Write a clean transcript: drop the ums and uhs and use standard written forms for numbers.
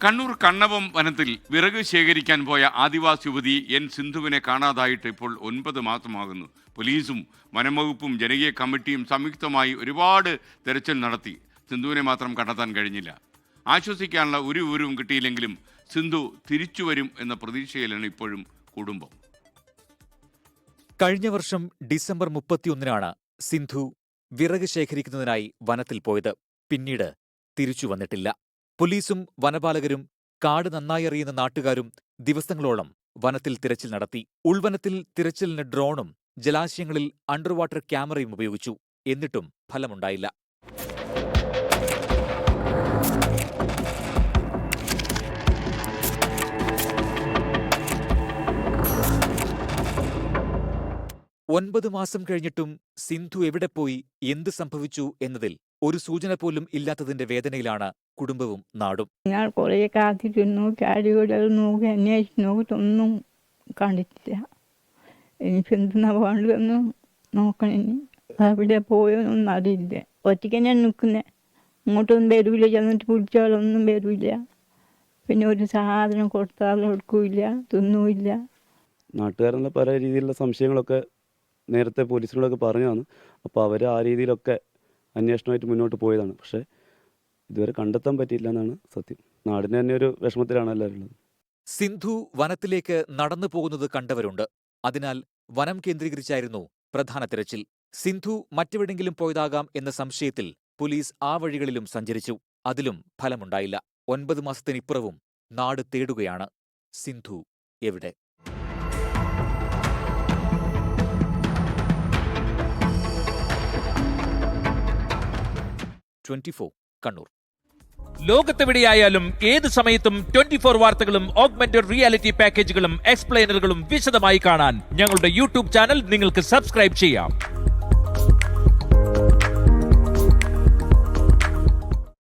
കണ്ണൂർ കണ്ണവം വനത്തിൽ വിറക് ശേഖരിക്കാൻ പോയ ആദിവാസി യുവതി എൻ സിന്ധുവിനെ കാണാതായിട്ട് ഇപ്പോൾ 9 മാസമാകുന്നു. പോലീസും വനംവകുപ്പും ജനകീയ കമ്മിറ്റിയും സംയുക്തമായി ഒരുപാട് തെരച്ചിൽ നടത്തി. സിന്ധുവിനെ മാത്രം കണ്ടെത്താൻ കഴിഞ്ഞില്ല. ആശ്വസിക്കാനുള്ള ഒരു വിവരവും കിട്ടിയില്ലെങ്കിലും സിന്ധു തിരിച്ചു വരും എന്ന പ്രതീക്ഷയിലാണ് ഇപ്പോഴും കുടുംബം. കഴിഞ്ഞ വർഷം ഡിസംബർ 31-നാണ് സിന്ധു വിറക് ശേഖരിക്കുന്നതിനായി വനത്തിൽ പോയത്. പിന്നീട് തിരിച്ചു വന്നിട്ടില്ല. പോലീസും വനപാലകരും കാട് നന്നായി അറിയുന്ന നാട്ടുകാരും ദിവസങ്ങളോളം വനത്തിൽ തിരച്ചിൽ നടത്തി. ഉൾവനത്തിൽ തിരച്ചിലിന് ഡ്രോണും ജലാശയങ്ങളിൽ അണ്ടർ വാട്ടർ ക്യാമറയും ഉപയോഗിച്ചു. എന്നിട്ടും ഫലമുണ്ടായില്ല. ഒൻപത് മാസം കഴിഞ്ഞിട്ടും സിന്ധു എവിടെ പോയി, എന്ത് സംഭവിച്ചു എന്നതിൽ ഒരു സൂചന പോലും ഇല്ലാത്തതിന്റെ വേദനയിലാണ് കുടുംബവും നാടും. ഞാൻ കുറേ കാത്തിരുന്നു, ചാടിയോടെ നോക്കി അന്വേഷിച്ച് നോക്കിയിട്ടൊന്നും കണ്ടിട്ടില്ല. എനിക്ക് എന്തെന്നാ വേണ്ടതെന്ന് നോക്കണം. ഇനി അവിടെ പോയൊന്നും അറിയില്ല. ഒറ്റയ്ക്ക് ഞാൻ നിൽക്കുന്നത്. ഇങ്ങോട്ടൊന്നും വരില്ല, ചെന്നിട്ട് പിടിച്ചാലൊന്നും വരില്ല. പിന്നെ ഒരു സാധനം കൊടുത്താലും എടുക്കില്ല, തിന്നുമില്ല. നാട്ടുകാരെന്ന പല രീതിയിലുള്ള സംശയങ്ങളൊക്കെ നേരത്തെ പോലീസുകളൊക്കെ പറഞ്ഞതാണ്. അപ്പോൾ അവർ ആ രീതിയിലൊക്കെ അന്വേഷണമായിട്ട് മുന്നോട്ട് പോയതാണ്. പക്ഷേ ഇതുവരെ കണ്ടെത്താൻ പറ്റിയില്ല എന്നാണ് സത്യം. നാടിന് തന്നെ ഒരു വിഷമത്തിലാണ് എല്ലാവരും ഉള്ളത്. സിന്ധു വനത്തിലേക്ക് നടന്നു പോകുന്നത് കണ്ടവരുണ്ട്. അതിനാൽ വനം കേന്ദ്രീകരിച്ചായിരുന്നു പ്രധാന തിരച്ചിൽ. സിന്ധു മറ്റെവിടെങ്കിലും പോയതാകാം എന്ന സംശയത്തിൽ പോലീസ് ആ വഴികളിലും സഞ്ചരിച്ചു. അതിലും ഫലമുണ്ടായില്ല. 9 മാസത്തിനിപ്പുറവും നാട് തേടുകയാണ്. സിന്ധു എവിടെ? 24 കണ്ണൂർ. ലോകത്തെവിടെയായാലും ഏത് സമയത്തും 24 വാർത്തകളും ഓഗ്മെന്റഡ് റിയാലിറ്റി പാക്കേജുകളും എക്സ്പ്ലെയിനറുകളും വിശദമായി കാണാൻ ഞങ്ങളുടെ യൂട്യൂബ് ചാനൽ നിങ്ങൾക്ക് സബ്സ്ക്രൈബ് ചെയ്യാം.